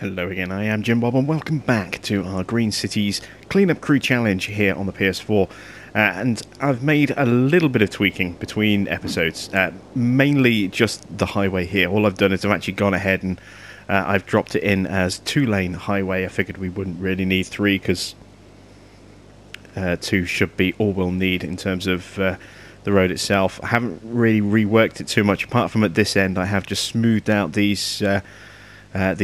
Hello again, I am Jim Bob and welcome back to our Green Cities Cleanup Crew Challenge here on the PS4. And I've made a little bit of tweaking between episodes, mainly just the highway here. All I've done is I've actually gone ahead and I've dropped it in as 2-lane highway. I figured we wouldn't really need 3 because 2 should be all we'll need in terms of the road itself. I haven't really reworked it too much, apart from at this end I have just smoothed out these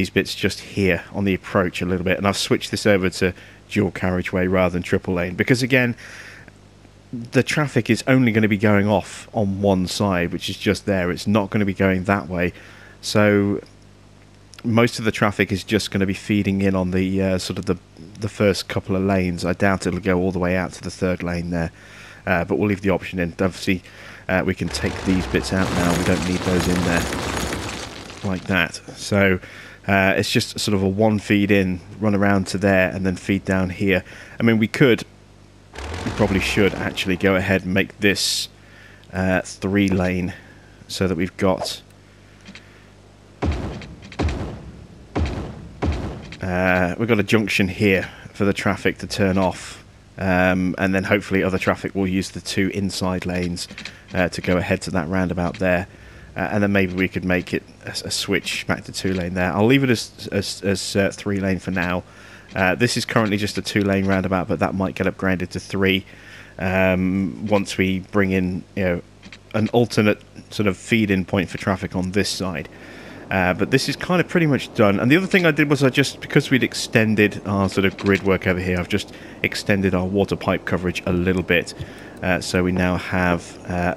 bits just here on the approach a little bit, and I've switched this over to dual carriageway rather than triple lane because, again, the traffic is only going to be going off on one side, which is just there. It's not going to be going that way, so most of the traffic is just going to be feeding in on the sort of the first couple of lanes. I doubt it'll go all the way out to the 3rd lane there, but we'll leave the option in. Obviously we can take these bits out now. We don't need those in there like that, so it's just sort of a one feed in, run around to there and then feed down here. I mean, we probably should actually go ahead and make this 3 lane so that we've got a junction here for the traffic to turn off, and then hopefully other traffic will use the 2 inside lanes to go ahead to that roundabout there. And then maybe we could make it a switch back to 2-lane there. I'll leave it as 3-lane for now. This is currently just a 2-lane roundabout, but that might get upgraded to 3 once we bring in, an alternate sort of feed-in point for traffic on this side. But this is kind of pretty much done. And the other thing I did was because we'd extended our sort of grid work over here, I've just extended our water pipe coverage a little bit. So we now have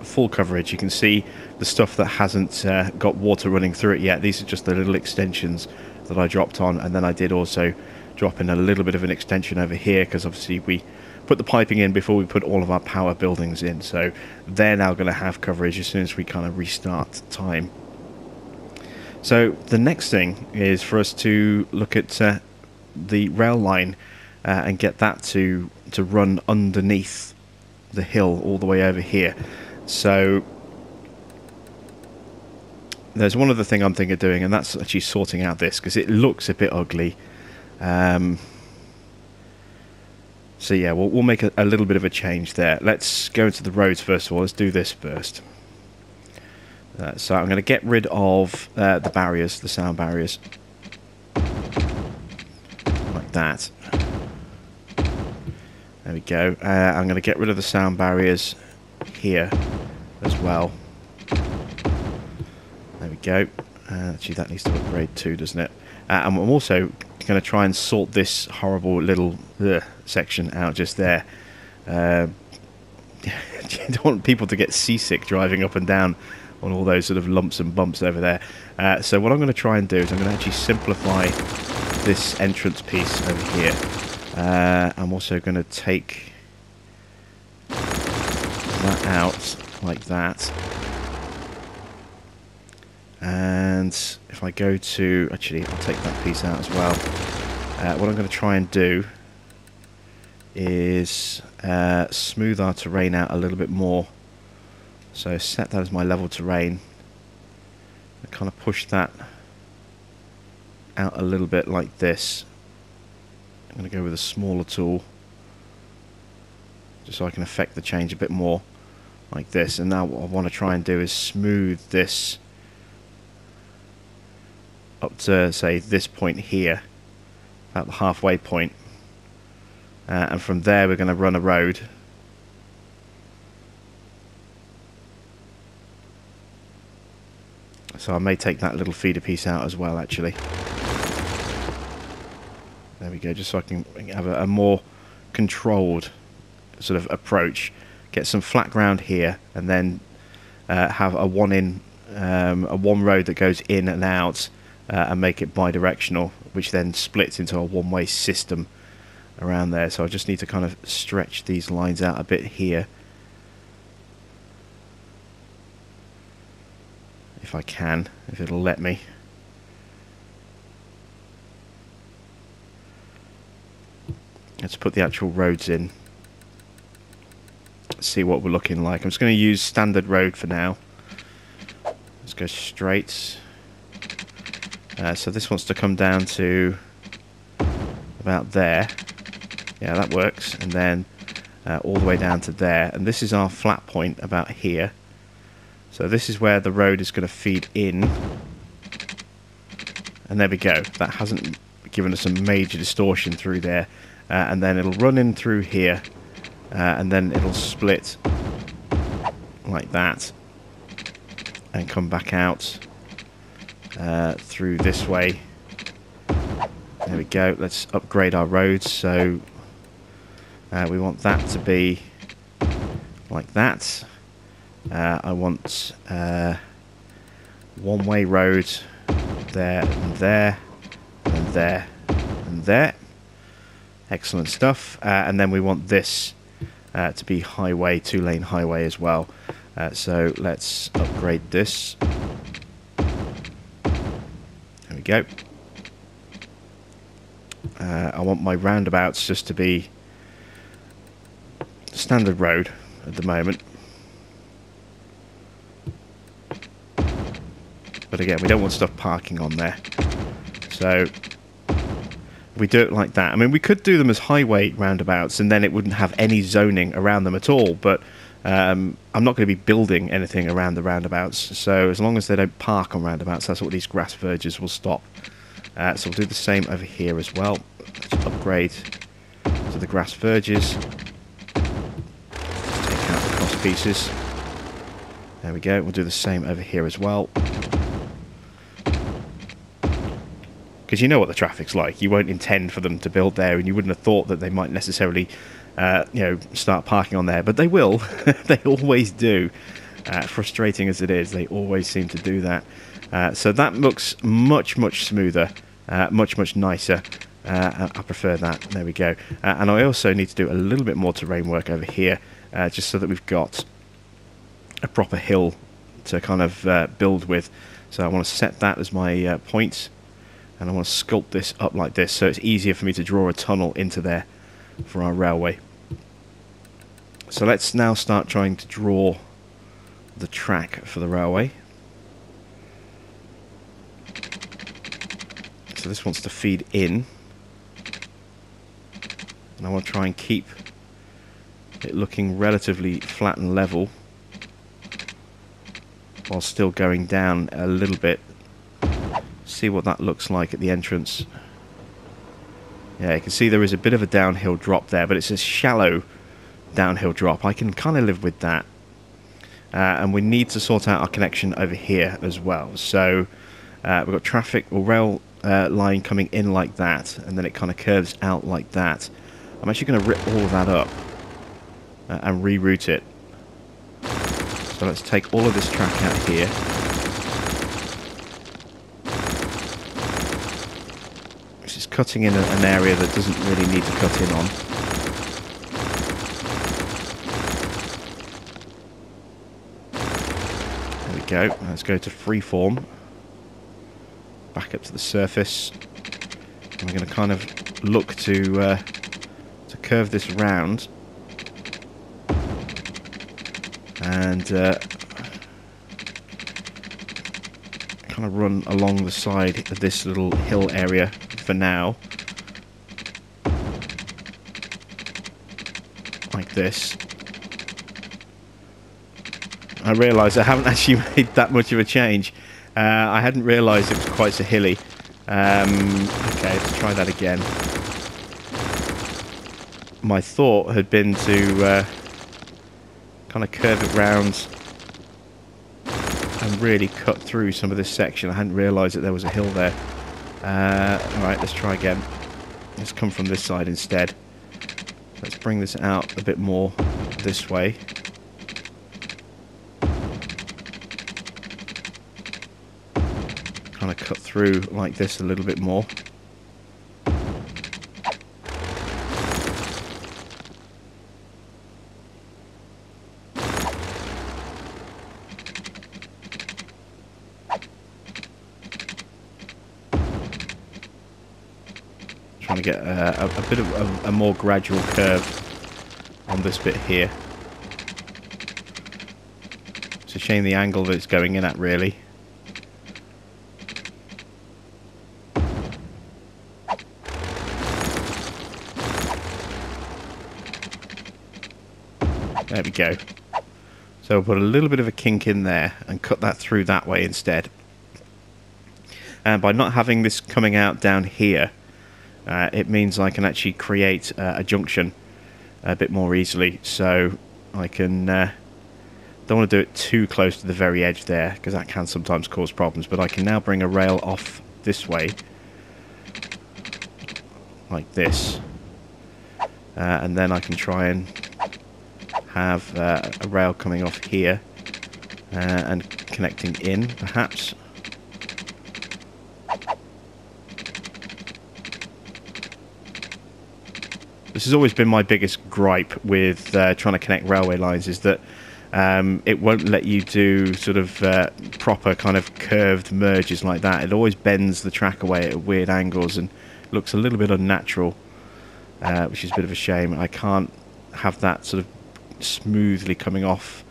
full coverage. You can see the stuff that hasn't got water running through it yet. These are just the little extensions that I dropped on, and then I did also drop in a little bit of an extension over here because obviously we put the piping in before we put all of our power buildings in, so they're now going to have coverage as soon as we kind of restart time. So the next thing is for us to look at the rail line and get that to run underneath the hill all the way over here. So there's one other thing I'm thinking of doing, and that's actually sorting out this because it looks a bit ugly. So yeah, we'll make a little bit of a change there. Let's go into the roads first of all. Let's do this first. So I'm going to get rid of the barriers, the sound barriers, like that. There we go. I'm going to get rid of the sound barriers here as well. There we go. Actually, that needs to upgrade too, doesn't it? And I'm also going to try and sort this horrible little section out just there. You don't want people to get seasick driving up and down on all those sort of lumps and bumps over there. So what I'm going to try and do is I'm going to actually simplify this entrance piece over here. I'm also going to take that out like that. And if I go to... Actually, I'll take that piece out as well. What I'm going to try and do is smooth our terrain out a little bit more. So set that as my level terrain. I kind of push that out a little bit like this. I'm going to go with a smaller tool just so I can affect the change a bit more like this. And now what I want to try and do is smooth this up to, say, this point here, about the halfway point. And from there we're going to run a road. So I may take that little feeder piece out as well, actually. There we go, just so I can have a more controlled sort of approach. Get some flat ground here, and then have a one road that goes in and out, and make it bi-directional, which then splits into a one-way system around there. So I just need to kind of stretch these lines out a bit here, if I can, if it'll let me. Let's put the actual roads in. Let's see what we're looking like. I'm just going to use standard road for now. Let's go straight. So this wants to come down to about there. Yeah, that works. And then all the way down to there. And this is our flat point about here. So this is where the road is going to feed in. And there we go. That hasn't given us a major distortion through there. And then it'll run in through here. And then it'll split like that. And come back out through this way. There we go. Let's upgrade our roads. So we want that to be like that. I want one-way road there and there and there and there. Excellent stuff. And then we want this to be highway, 2-lane highway as well. So let's upgrade this. There we go. I want my roundabouts just to be standard road at the moment. But again, we don't want stuff parking on there. So we do it like that. I mean, we could do them as highway roundabouts and then it wouldn't have any zoning around them at all. But I'm not going to be building anything around the roundabouts. So as long as they don't park on roundabouts, that's what these grass verges will stop. So we'll do the same over here as well. Let's upgrade to the grass verges. Let's take out the cross pieces. There we go. We'll do the same over here as well. Because you know what the traffic's like. You won't intend for them to build there, and you wouldn't have thought that they might necessarily, start parking on there. But they will. They always do. Frustrating as it is, they always seem to do that. So that looks much, much smoother, much, much nicer. I prefer that. There we go. And I also need to do a little bit more terrain work over here, just so that we've got a proper hill to kind of build with. So I want to set that as my point. And I want to sculpt this up like this, so it's easier for me to draw a tunnel into there for our railway. So let's now start trying to draw the track for the railway. So this wants to feed in. And I want to try and keep it looking relatively flat and level, while still going down a little bit. See what that looks like at the entrance. Yeah, you can see there is a bit of a downhill drop there, but it's a shallow downhill drop. I can kind of live with that. And we need to sort out our connection over here as well. So we've got traffic or rail line coming in like that, and then it kind of curves out like that. I'm actually going to rip all of that up and reroute it. So let's take all of this track out here. This is cutting in an area that doesn't really need to cut in on. There we go. Let's go to freeform. Back up to the surface. And we're going to kind of look to curve this round. And kind of run along the side of this little hill area for now. Like this. I realise I haven't actually made that much of a change. I hadn't realised it was quite so hilly. Okay, let's try that again. My thought had been to kind of curve it round and really cut through some of this section. I hadn't realised that there was a hill there. Alright, let's try again. Let's come from this side instead. Let's bring this out a bit more this way. Kind of cut through like this a little bit more. Trying to get a bit of a more gradual curve on this bit here. It's a shame the angle that it's going in at, really. There we go. So we'll put a little bit of a kink in there and cut that through that way instead. And by not having this coming out down here, it means I can actually create a junction a bit more easily. So I can... don't want to do it too close to the very edge there, because that can sometimes cause problems. But I can now bring a rail off this way, like this. And then I can try and have a rail coming off here and connecting in, perhaps. This has always been my biggest gripe with trying to connect railway lines, is that it won't let you do sort of proper kind of curved merges like that. It always bends the track away at weird angles and looks a little bit unnatural, which is a bit of a shame. I can't have that sort of smoothly coming off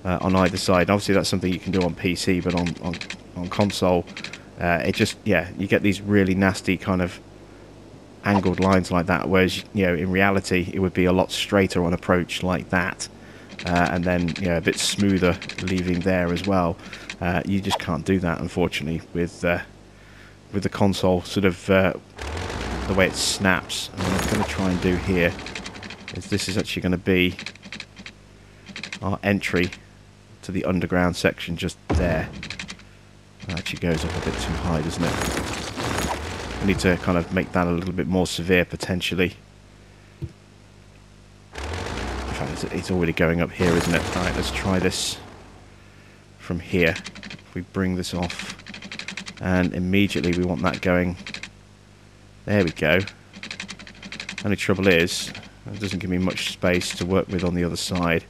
on either side. Obviously that's something you can do on PC, but on console it just, yeah, you get these really nasty kind of angled lines like that, whereas, you know, in reality it would be a lot straighter on approach like that, and then, you know, a bit smoother leaving there as well. You just can't do that, unfortunately, with the console sort of the way it snaps. And what I'm going to try and do here is, this is actually going to be our entry to the underground section just there. That actually goes up a bit too high, doesn't it? I need to kind of make that a little bit more severe, potentially. In fact, it's already going up here, isn't it? Alright, let's try this from here. If we bring this off, and immediately we want that going. There we go. Only trouble is, it doesn't give me much space to work with on the other side.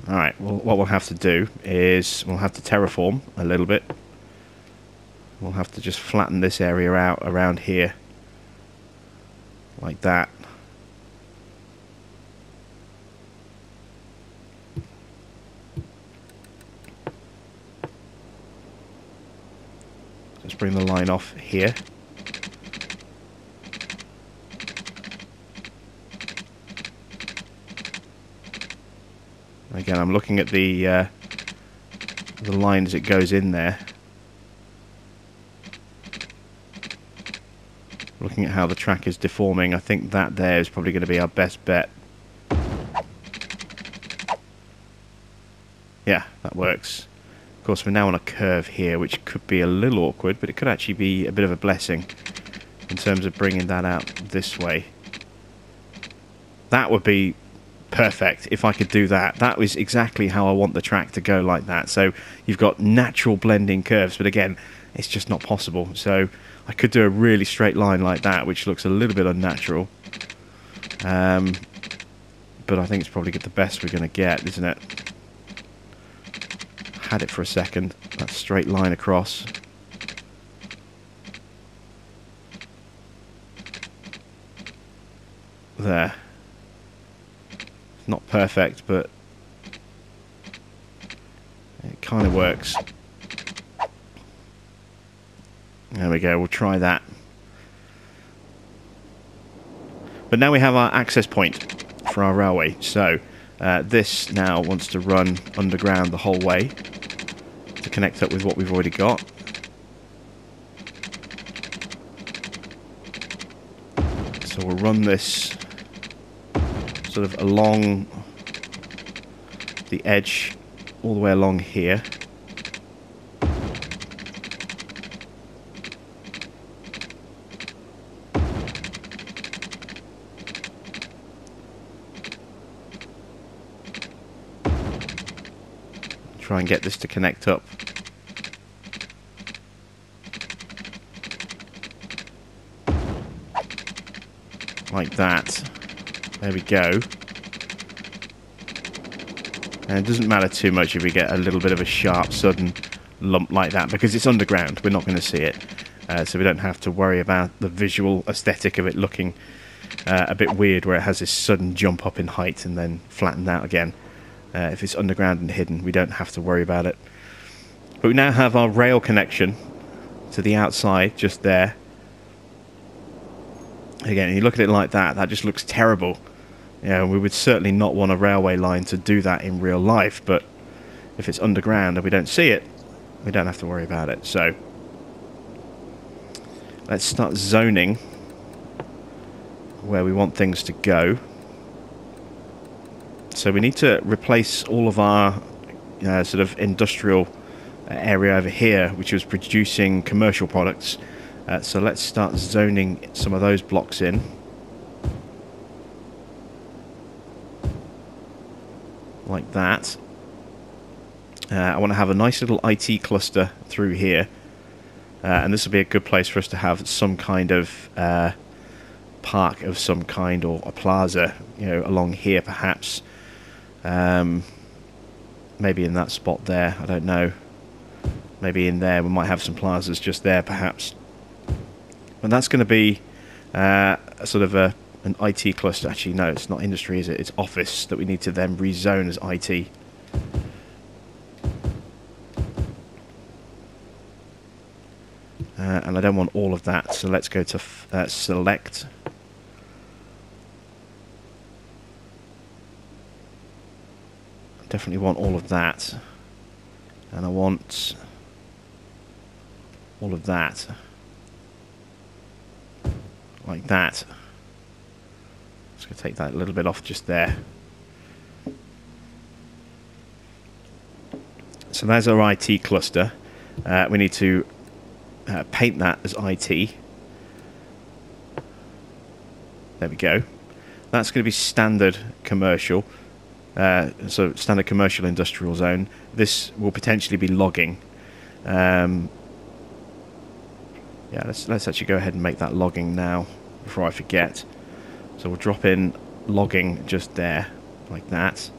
Alright, well, what we'll have to do is we'll have to terraform a little bit. We'll have to just flatten this area out around here, like that. Let's bring the line off here. Again, I'm looking at the line as it goes in there. Looking at how the track is deforming, I think that there is probably going to be our best bet. Yeah, that works. Of course, we're now on a curve here, which could be a little awkward, but it could actually be a bit of a blessing in terms of bringing that out this way. That would be perfect if I could do that. That was exactly how I want the track to go, like that. So you've got natural blending curves, but again, it's just not possible. So I could do a really straight line like that, which looks a little bit unnatural. But I think it's probably the best we're going to get, isn't it? Had it for a second, that straight line across. There. Not perfect, but it kind of works. There we go, we'll try that. But now we have our access point for our railway. So this now wants to run underground the whole way to connect up with what we've already got. So we'll run this sort of along the edge all the way along here. Try and get this to connect up. Like that. There we go. And it doesn't matter too much if we get a little bit of a sharp, sudden lump like that, because it's underground. We're not going to see it. So we don't have to worry about the visual aesthetic of it looking a bit weird, where it has this sudden jump up in height and then flattened out again. If it's underground and hidden, we don't have to worry about it. But we now have our rail connection to the outside, just there. Again, you look at it like that, that just looks terrible. You know, we would certainly not want a railway line to do that in real life, but if it's underground and we don't see it, we don't have to worry about it. So let's start zoning where we want things to go. So we need to replace all of our sort of industrial area over here, which was producing commercial products. So let's start zoning some of those blocks in. Like that. I want to have a nice little IT cluster through here. And this will be a good place for us to have some kind of park of some kind, or a plaza, you know, along here perhaps. Maybe in that spot there, I don't know. Maybe in there, we might have some plazas just there perhaps. And that's going to be a sort of an IT cluster. Actually, no, it's not industry, is it? It's office that we need to then rezone as IT. And I don't want all of that, so let's go to select. Definitely want all of that. And I want all of that. Like that. Just going to take that a little bit off just there. So there's our IT cluster. We need to paint that as IT. There we go. That's going to be standard commercial. So standard commercial industrial zone. This will potentially be logging. Yeah, let's actually go ahead and make that logging now before I forget. So we'll drop in logging just there, like that.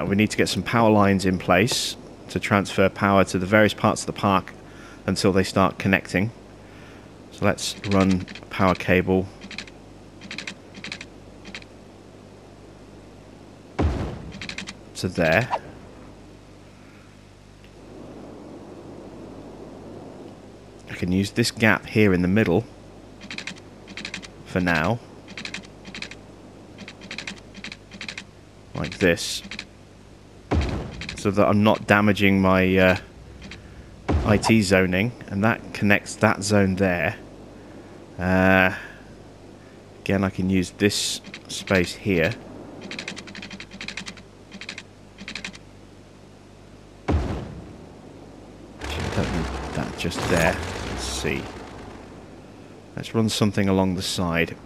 We need to get some power lines in place to transfer power to the various parts of the park until they start connecting. So let's run a power cable to there. I can use this gap here in the middle for now, like this, so that I'm not damaging my IT zoning, and that connects that zone there. Again, I can use this space here. Actually, I don't need that just there. Let's see. Let's run something along the side.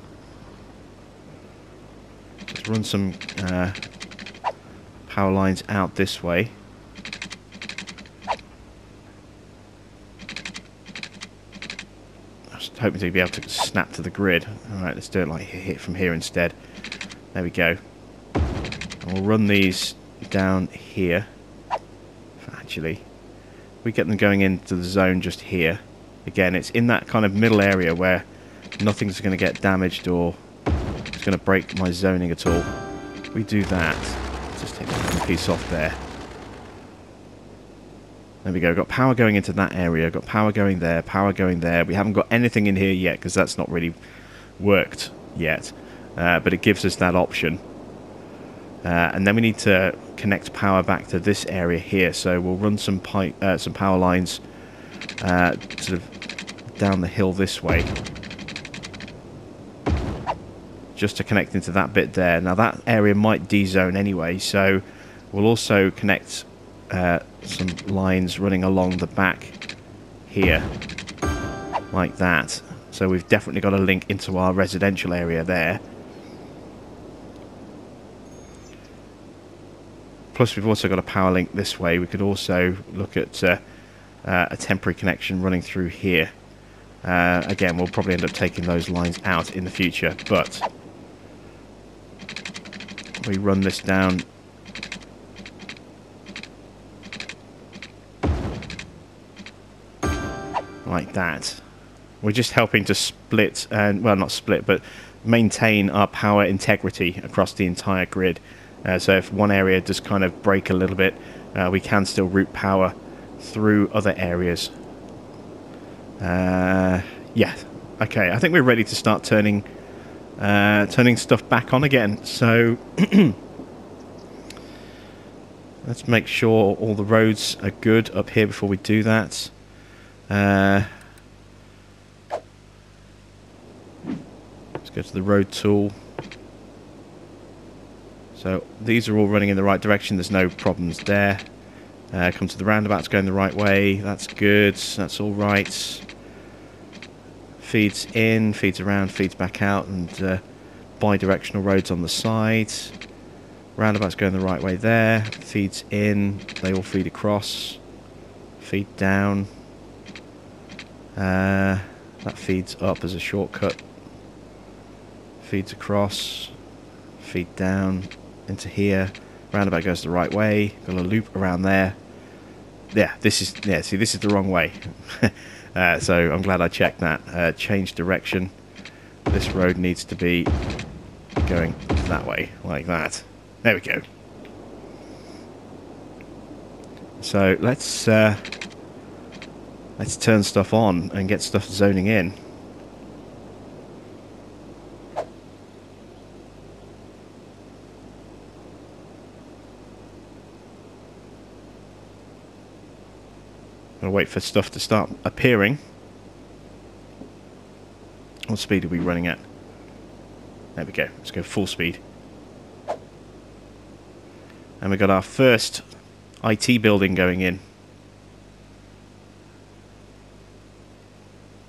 Just run some power lines out this way. I was hoping to be able to snap to the grid. Alright, let's do it like hit from here instead. There we go. And we'll run these down here. Actually, we get them going into the zone just here. Again, it's in that kind of middle area where nothing's going to get damaged or it's going to break my zoning at all. We do that. Just take that piece off there. There we go. Got power going into that area. Got power going there. Power going there. We haven't got anything in here yet because that's not really worked yet. But it gives us that option. And then we need to connect power back to this area here. So we'll run some power lines sort of down the hill this way, just to connect into that bit there. Now that area might D-zone anyway, so we'll also connect some lines running along the back here, like that. So we've definitely got a link into our residential area there. Plus we've also got a power link this way. We could also look at a temporary connection running through here. Again, we'll probably end up taking those lines out in the future, but we run this down like that. We're just helping to split, and well, not split, but maintain our power integrity across the entire grid. So if one area does kind of break a little bit, we can still route power through other areas. Yeah, okay, I think we're ready to start turning stuff back on again. So let's make sure all the roads are good up here before we do that. Let's go to the road tool. So these are all running in the right direction. There's no problems there. Come to the roundabouts, going the right way. That's good. That's all right. Feeds in, feeds around, feeds back out, and bi-directional roads on the sides. Roundabouts going the right way there. Feeds in. They all feed across. Feed down. That feeds up as a shortcut. Feeds across. Feed down into here. Roundabout goes the right way. Got a loop around there. Yeah, this is the wrong way. So I'm glad I checked that. Change direction. This road needs to be going that way, like that. There we go. So let's turn stuff on and get stuff zoning in. I'll wait for stuff to start appearing. What speed are we running at? There we go. Let's go full speed. And we got our first IT building going in.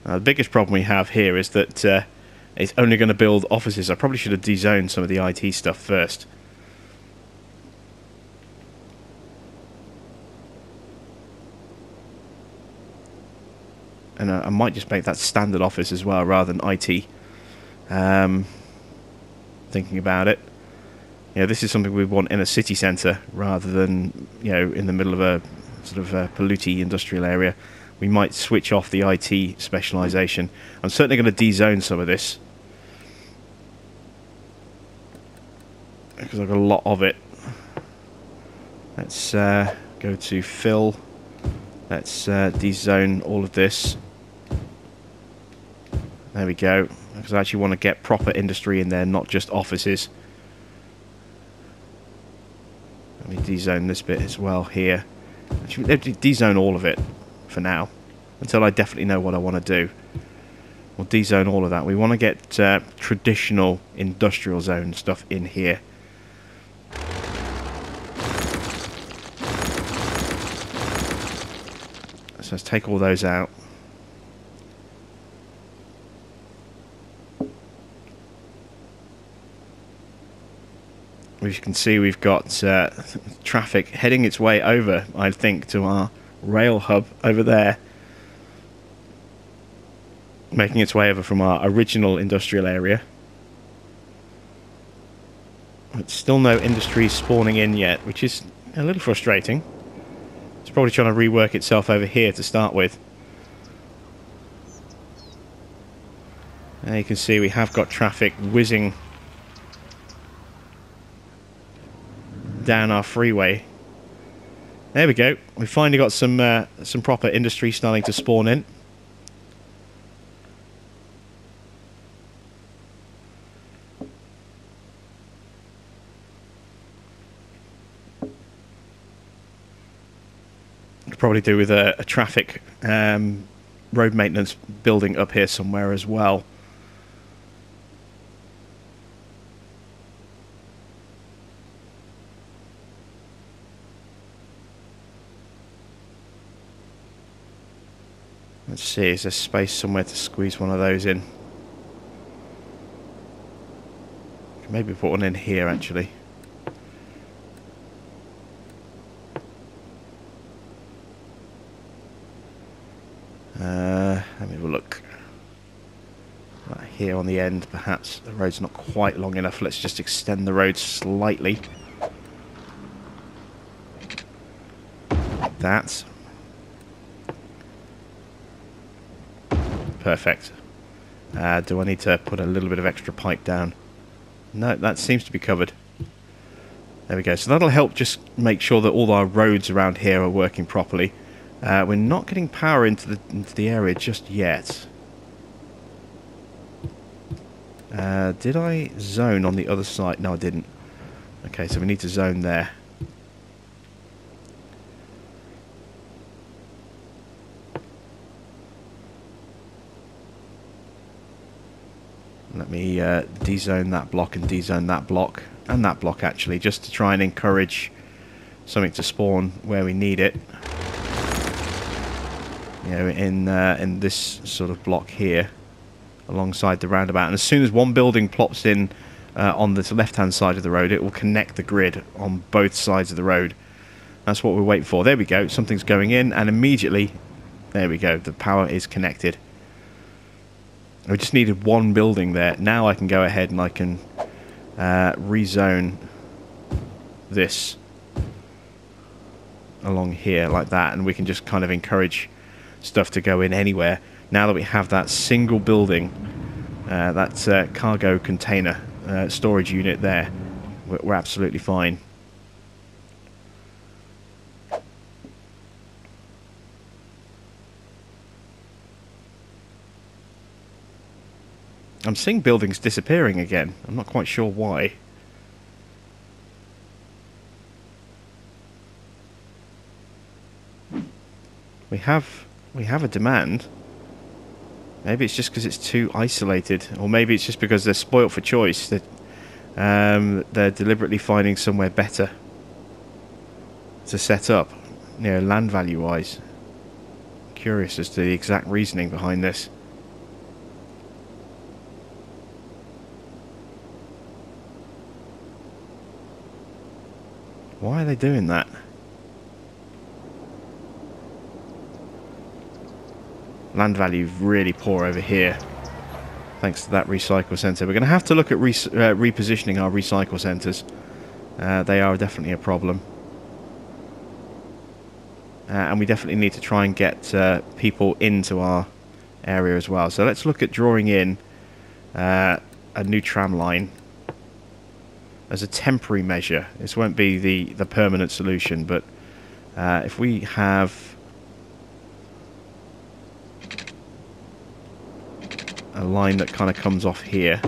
The biggest problem we have here is that it's only going to build offices. I probably should have dezoned some of the IT stuff first. And I might just make that standard office as well, rather than IT. Thinking about it, this is something we want in a city centre rather than in the middle of a sort of a polluty industrial area. We might switch off the IT specialisation. I'm certainly going to dezone some of this because I've got a lot of it. Let's go to fill. Let's dezone all of this. There we go. Because I actually want to get proper industry in there, not just offices. Let me dezone this bit as well here. Actually, dezone all of it for now, until I definitely know what I want to do. We'll dezone all of that. We want to get traditional industrial zone stuff in here. So let's take all those out. As you can see, we've got traffic heading its way over, I think, to our rail hub over there. Making its way over from our original industrial area. But still no industry spawning in yet, which is a little frustrating. It's probably trying to rework itself over here to start with. And you can see we have got traffic whizzing down our freeway. There we go. We've finally got some proper industry starting to spawn in. Could probably do with a traffic road maintenance building up here somewhere as well. Let's see, is there space somewhere to squeeze one of those in? Maybe put one in here, actually. Let me have a look. Right here on the end, perhaps. The road's not quite long enough. Let's just extend the road slightly. Like that. Perfect. Do I need to put a little bit of extra pipe down? No, that seems to be covered. There we go. So that'll help just make sure that all our roads around here are working properly. We're not getting power into the area just yet. Did I zone on the other side? No, I didn't. Okay, so we need to zone there. Let me dezone that block and dezone that block. And that block, actually, just to try and encourage something to spawn where we need it. You know, in this sort of block here, alongside the roundabout. And as soon as one building plops in on this left-hand side of the road, it will connect the grid on both sides of the road. That's what we're waiting for. There we go. Something's going in, and immediately, there we go. The power is connected. We just needed one building there. Now I can go ahead and I can rezone this along here like that, and we can just kind of encourage stuff to go in anywhere. Now that we have that single building, that cargo container storage unit there, we're absolutely fine. I'm seeing buildings disappearing again. I'm not quite sure why. We have a demand. Maybe it's just because it's too isolated, or maybe it's just because they're spoilt for choice. That they're deliberately finding somewhere better to set up, you know, land value wise. Curious as to the exact reasoning behind this. Why are they doing that? Land value really poor over here, thanks to that recycle centre. We're going to have to look at repositioning our recycle centres. They are definitely a problem. And we definitely need to try and get people into our area as well. So let's look at drawing in a new tram line as a temporary measure. This won't be the permanent solution, but if we have a line that kind of comes off here,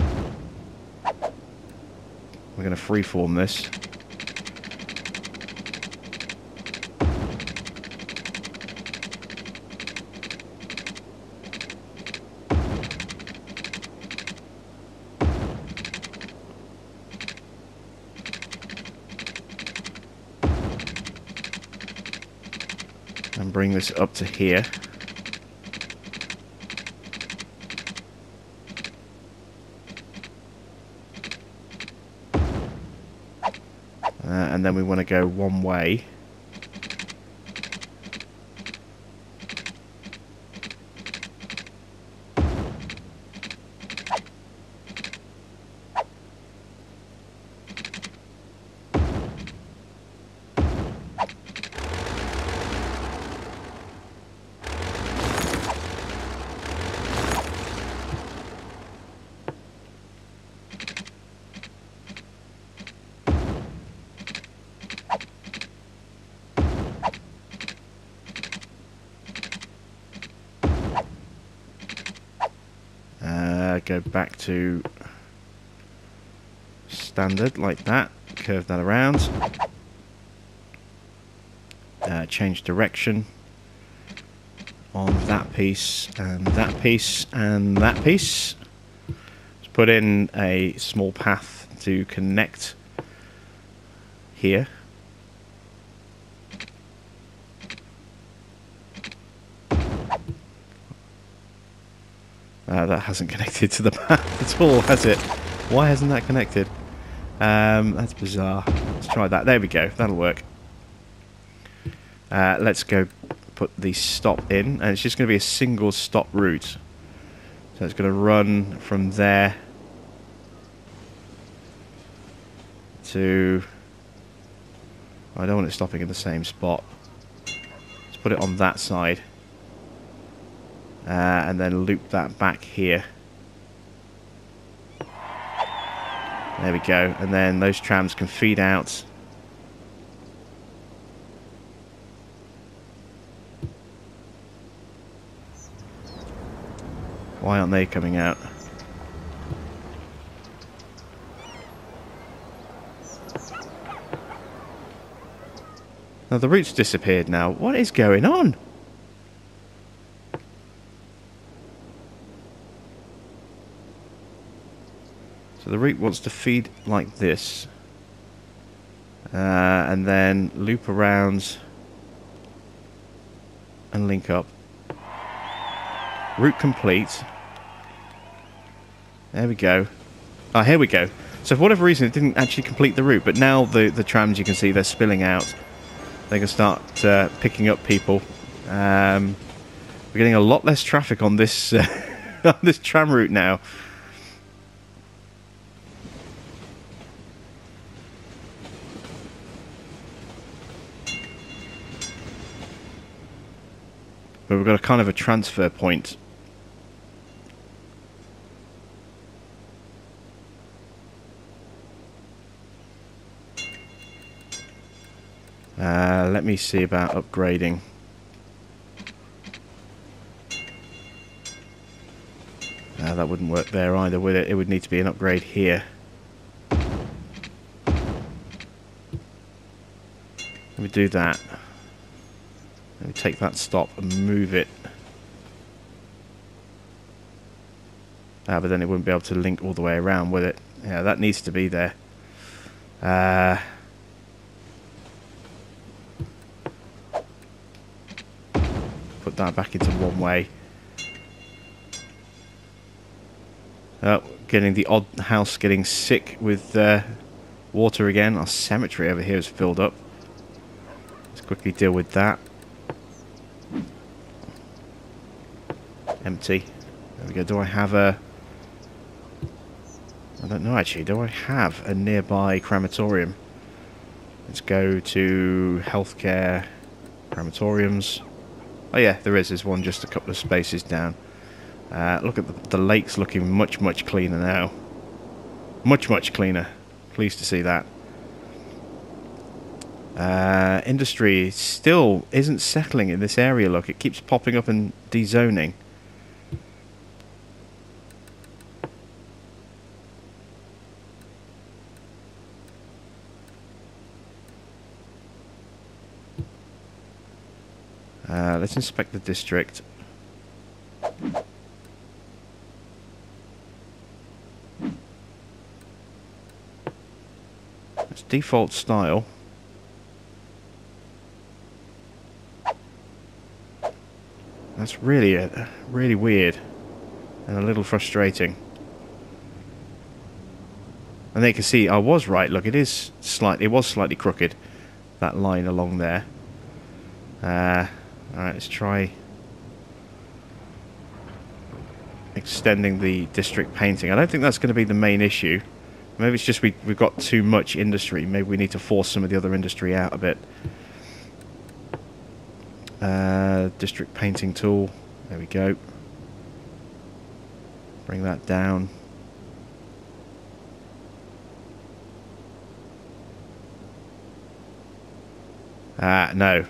we're going to freeform this. And bring this up to here. And then we want to go one way. Go back to standard like that, curve that around, change direction on that piece and that piece and that piece. Let's put in a small path to connect here. That hasn't connected to the path at all, has it? Why hasn't that connected? That's bizarre. Let's try that. There we go. That'll work. Let's go put the stop in, and it's just going to be a single stop route. So it's going to run from there to... I don't want it stopping in the same spot. Let's put it on that side. And then loop that back here. There we go. And then those trams can feed out Why aren't they coming out? Now the route's disappeared now. What is going on? So the route wants to feed like this. And then loop around and link up. Route complete. There we go. Ah, here we go. So for whatever reason it didn't actually complete the route, but now the trams, you can see, they're spilling out. They can start picking up people. We're getting a lot less traffic on this on this tram route now. But we've got a kind of a transfer point. Let me see about upgrading. That wouldn't work there either, would it? It would need to be an upgrade here. Let me do that. Let me take that stop and move it. But then it wouldn't be able to link all the way around, would it? Yeah, that needs to be there. Put that back into one way. Oh, getting the odd house getting sick with water again. Our cemetery over here is filled up. Let's quickly deal with that. Empty. There we go. Do I have a... I don't know actually. Do I have a nearby crematorium? Let's go to healthcare, crematoriums. Oh yeah, there is. There's one just a couple of spaces down. Look at the lake's looking much, much cleaner now. Much, much cleaner. Pleased to see that. Industry still isn't settling in this area, look. It keeps popping up and dezoning. Let's inspect the district. It's default style. That's really really weird and a little frustrating. And they can see I was right. Look, it was slightly crooked, that line along there. Alright, let's try extending the district painting. I don't think that's going to be the main issue. Maybe it's just we've got too much industry. Maybe we need to force some of the other industry out a bit. District painting tool. There we go. Bring that down. No.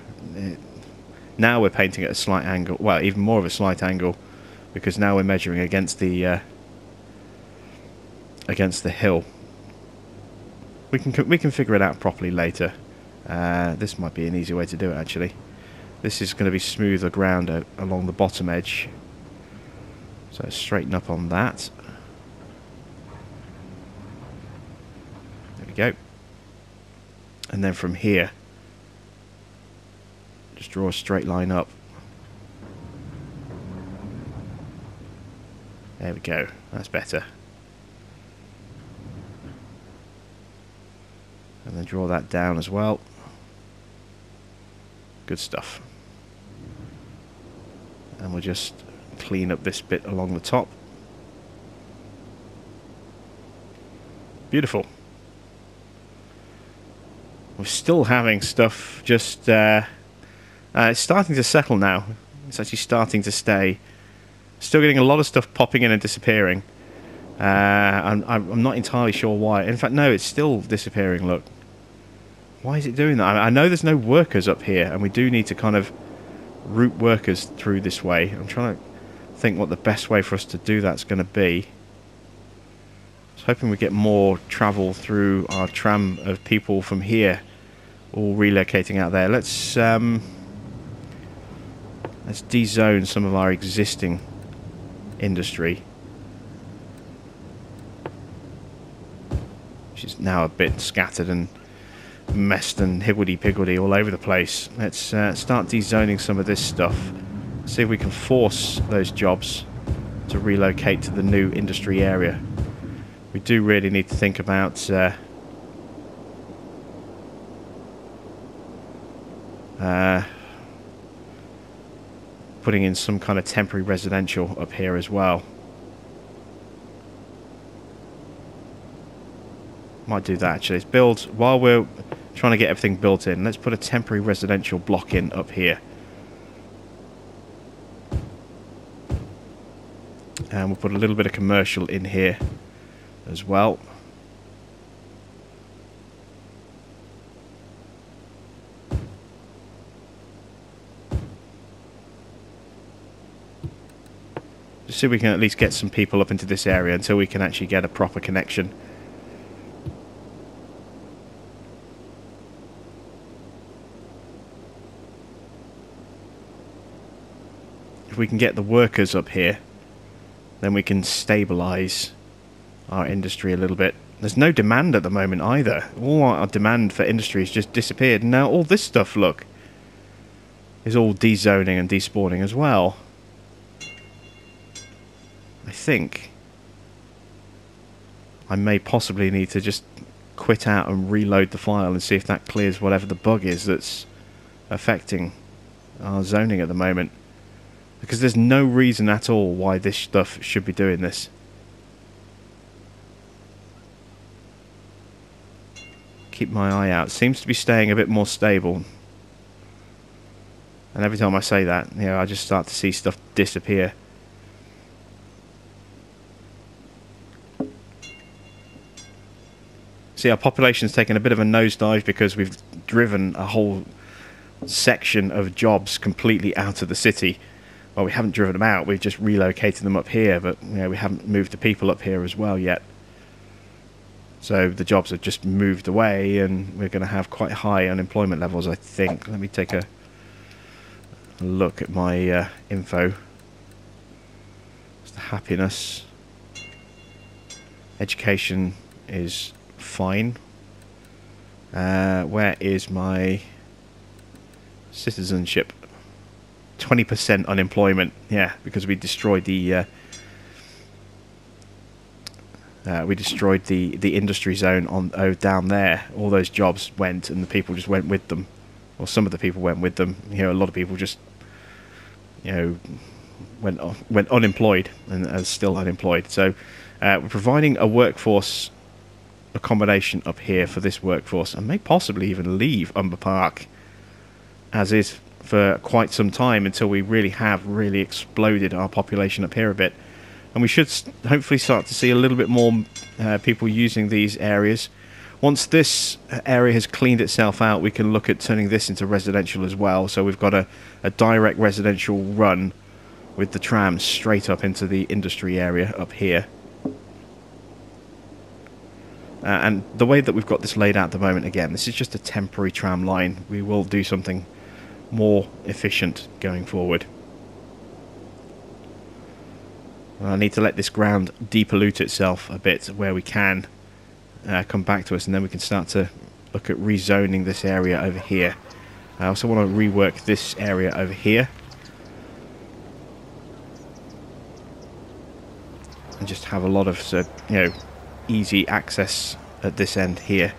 Now we're painting at a slight angle. Well, even more of a slight angle, because now we're measuring against the hill. We can figure it out properly later. This might be an easy way to do it, actually. This is going to be smoother ground along the bottom edge. So straighten up on that. There we go. And then from here, just draw a straight line up. There we go. That's better. And then draw that down as well. Good stuff. And we'll just clean up this bit along the top. Beautiful. We're still having stuff just... it's starting to settle now. It's actually starting to stay. Still getting a lot of stuff popping in and disappearing. I'm not entirely sure why. In fact, no, it's still disappearing, look. Why is it doing that? I know there's no workers up here, and we do need to kind of route workers through this way. I'm trying to think what the best way for us to do that's going to be. I was hoping we get more travel through our tram of people from here, all relocating out there. Let's de-zone some of our existing industry, which is now a bit scattered and messed and higgledy-piggledy all over the place. Let's start de-zoning some of this stuff. See if we can force those jobs to relocate to the new industry area. We do really need to think about putting in some kind of temporary residential up here as well. Might do that actually. Let's build, while we're trying to get everything built in, let's put a temporary residential block in up here. And we'll put a little bit of commercial in here as well. Just see if we can at least get some people up into this area until we can actually get a proper connection. If we can get the workers up here, then we can stabilise our industry a little bit. There's no demand at the moment either. All our demand for industry has just disappeared. Now all this stuff, look, is all dezoning and despawning as well. I think I may possibly need to just quit out and reload the file and see if that clears whatever the bug is that's affecting our zoning at the moment. Because there's no reason at all why this stuff should be doing this. Keep my eye out. Seems to be staying a bit more stable. And every time I say that, you know, I just start to see stuff disappear. See, our population's taken a bit of a nosedive because we've driven a whole section of jobs completely out of the city. Well, we haven't driven them out, we've just relocated them up here, but you know, we haven't moved the people up here as well yet. So the jobs have just moved away and we're going to have quite high unemployment levels, I think. Let me take a look at my info. It's the happiness. Education is fine. Where is my citizenship? 20% unemployment. Yeah, because we destroyed the industry zone on down there. All those jobs went, and the people just went with them, or some of the people went with them. You know, a lot of people just, you know, went unemployed and are still unemployed. So we're providing a workforce accommodation up here for this workforce, and may possibly even leave Umber Park as is for quite some time until we really exploded our population up here a bit. And we should hopefully start to see a little bit more people using these areas. Once this area has cleaned itself out, we can look at turning this into residential as well. So we've got a direct residential run with the tram straight up into the industry area up here. And the way that we've got this laid out at the moment, again, this is just a temporary tram line. We will do something more efficient going forward. I need to let this ground depollute itself a bit where we can come back to us, and then we can start to look at rezoning this area over here. I also want to rework this area over here and just have a lot of you know, easy access at this end here.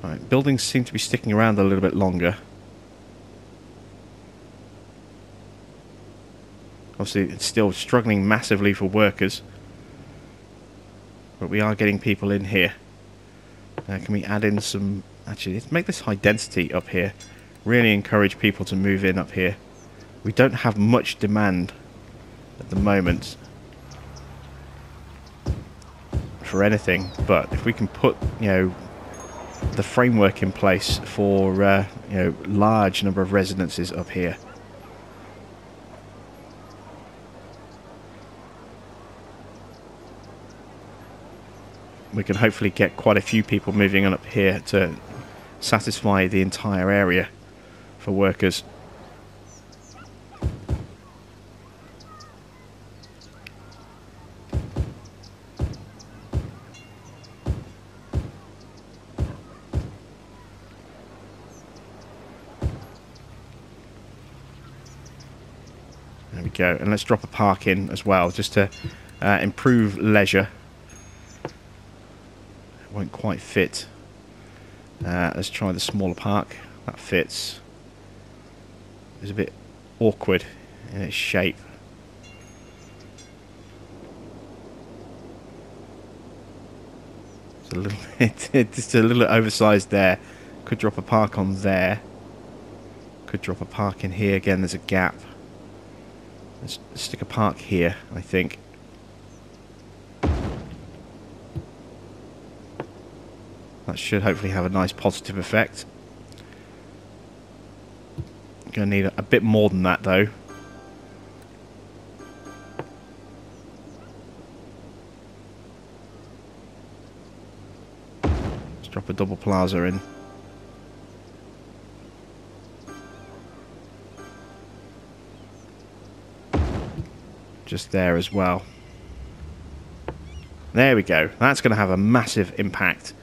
Right, buildings seem to be sticking around a little bit longer. Obviously it's still struggling massively for workers, but we are getting people in here. Can we add in some... Actually, let's make this high density up here. Really encourage people to move in up here. We don't have much demand at the moment for anything, but if we can put, you know, the framework in place for you know, large number of residences up here. We can hopefully get quite a few people moving on up here to satisfy the entire area for workers. There we go, and let's drop a park in as well, just to improve leisure. It won't quite fit. Let's try the smaller park. That fits. It's a bit awkward in its shape. It's a little bit, just a little oversized there. Could drop a park on there. Could drop a park in here. Again, there's a gap. Let's stick a park here, I think. That should hopefully have a nice positive effect. Going to need a bit more than that, though. Let's drop a double plaza in. Just there as well. There we go. That's going to have a massive impact.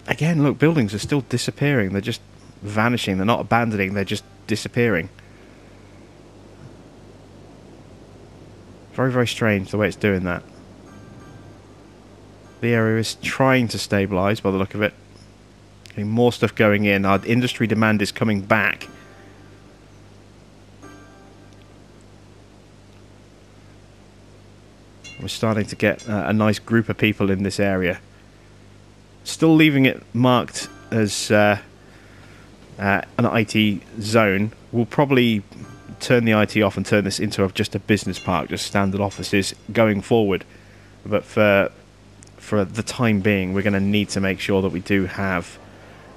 Again, look, buildings are still disappearing. They're just vanishing. They're not abandoning. They're just disappearing. Very, very strange the way it's doing that. The area is trying to stabilise by the look of it. Getting more stuff going in. Our industry demand is coming back. We're starting to get a nice group of people in this area. Still leaving it marked as an IT zone. We'll probably turn the IT off and turn this into just a business park, just standard offices going forward. But for the time being, we're going to need to make sure that we do have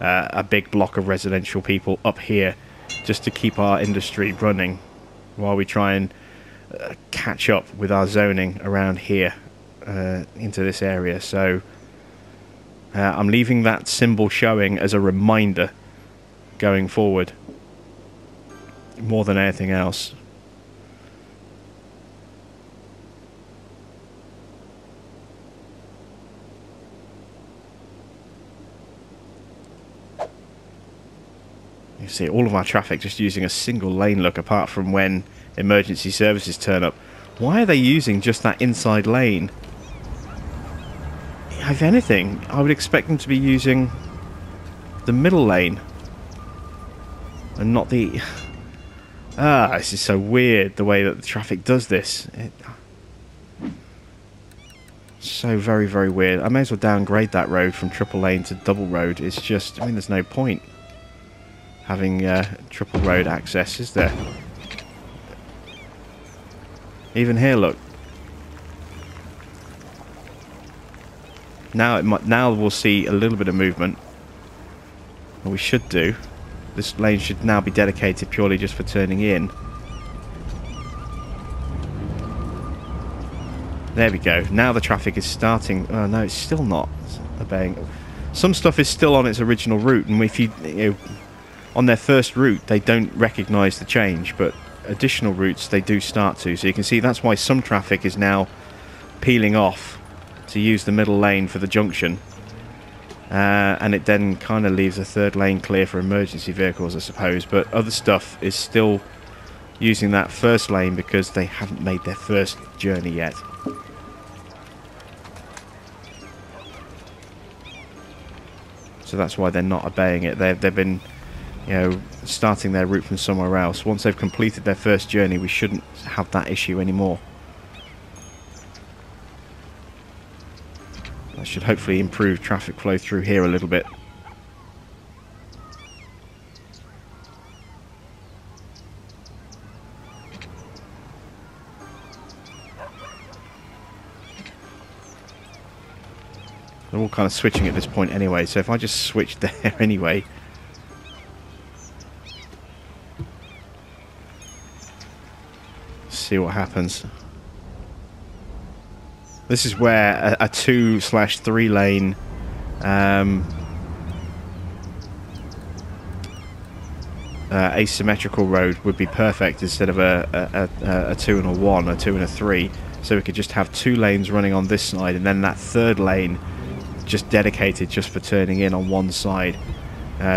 a big block of residential people up here, just to keep our industry running while we try and catch up with our zoning around here into this area. So I'm leaving that symbol showing as a reminder going forward more than anything else. You see all of our traffic just using a single lane look, apart from when emergency services turn up. Why are they using just that inside lane? If anything, I would expect them to be using the middle lane and not the... this is so weird, the way that the traffic does this. So very, very weird. I may as well downgrade that road from triple lane to double road. It's just, I mean, there's no point having triple road access, is there? Even here, look. Now we'll see a little bit of movement. Well, we should do. This lane should now be dedicated purely just for turning in. There we go. Now the traffic is starting. Oh no, it's still not obeying. Some stuff is still on its original route, and if you know, on their first route, they don't recognise the change, but additional routes they do start to. So you can see that's why some traffic is now peeling off to use the middle lane for the junction, and it then kind of leaves a third lane clear for emergency vehicles, I suppose, but other stuff is still using that first lane because they haven't made their first journey yet. So that's why they're not obeying it. They've been, you know, starting their route from somewhere else. Once they've completed their first journey, we shouldn't have that issue anymore. That should hopefully improve traffic flow through here a little bit. They're all kind of switching at this point anyway, so if I just switch there anyway... see what happens. This is where a 2/3 lane asymmetrical road would be perfect instead of a 2 and a 1, a 2 and a 3. So we could just have 2 lanes running on this side, and then that third lane just dedicated just for turning in on one side.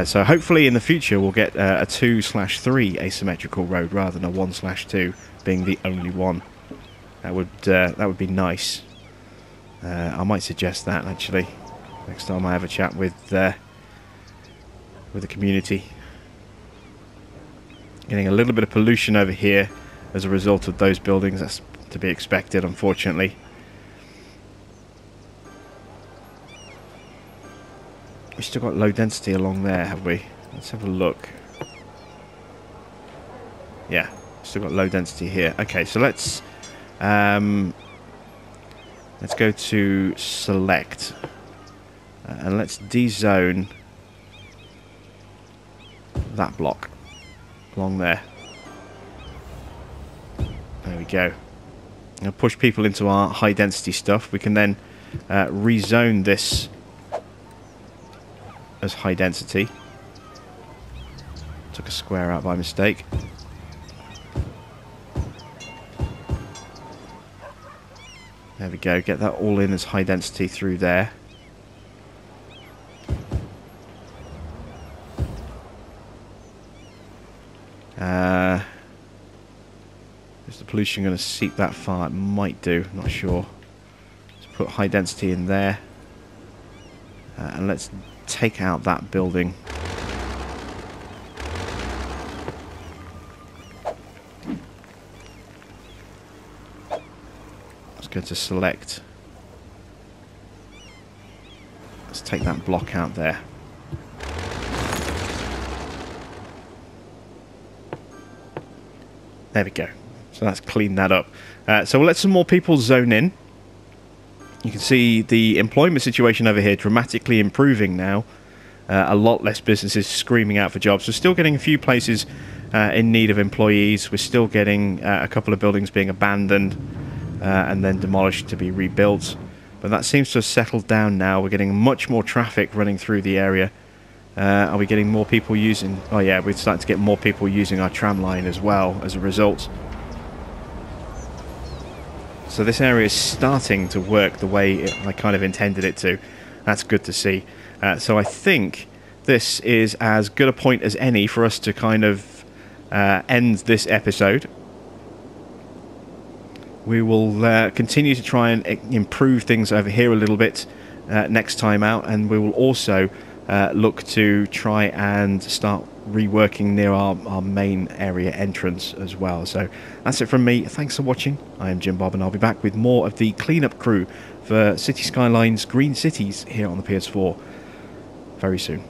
So hopefully in the future we'll get a 2/3 asymmetrical road rather than a 1/2 being the only one. That would be nice. I might suggest that actually next time I have a chat with the community. Getting a little bit of pollution over here as a result of those buildings. That's to be expected, unfortunately. We've still got low density along there, have we? Let's have a look. Yeah, still got low density here. Okay, so let's go to select and let's dezone that block along there. There we go. Now push people into our high density stuff. We can then rezone this as high density. Took a square out by mistake. There we go. Get that all in as high density through there. Is the pollution going to seep that far? It might do. Not sure. Let's put high density in there. And let's take out that building. Let's go to select. Let's take that block out there. There we go. So that's cleaned that up. So we'll let some more people zone in. You can see the employment situation over here dramatically improving now. A lot less businesses screaming out for jobs. We're still getting a few places in need of employees. We're still getting a couple of buildings being abandoned and then demolished to be rebuilt. But that seems to have settled down now. We're getting much more traffic running through the area. Are we getting more people using... oh yeah, we're starting to get more people using our tram line as well as a result. So this area is starting to work the way I kind of intended it to. That's good to see. So I think this is as good a point as any for us to kind of end this episode. We will continue to try and improve things over here a little bit next time out, and we will also look to try and start reworking near our main area entrance as well. So that's it from me. Thanks for watching. I am Jim Bob, and I'll be back with more of the cleanup crew for City Skylines Green Cities here on the PS4 very soon.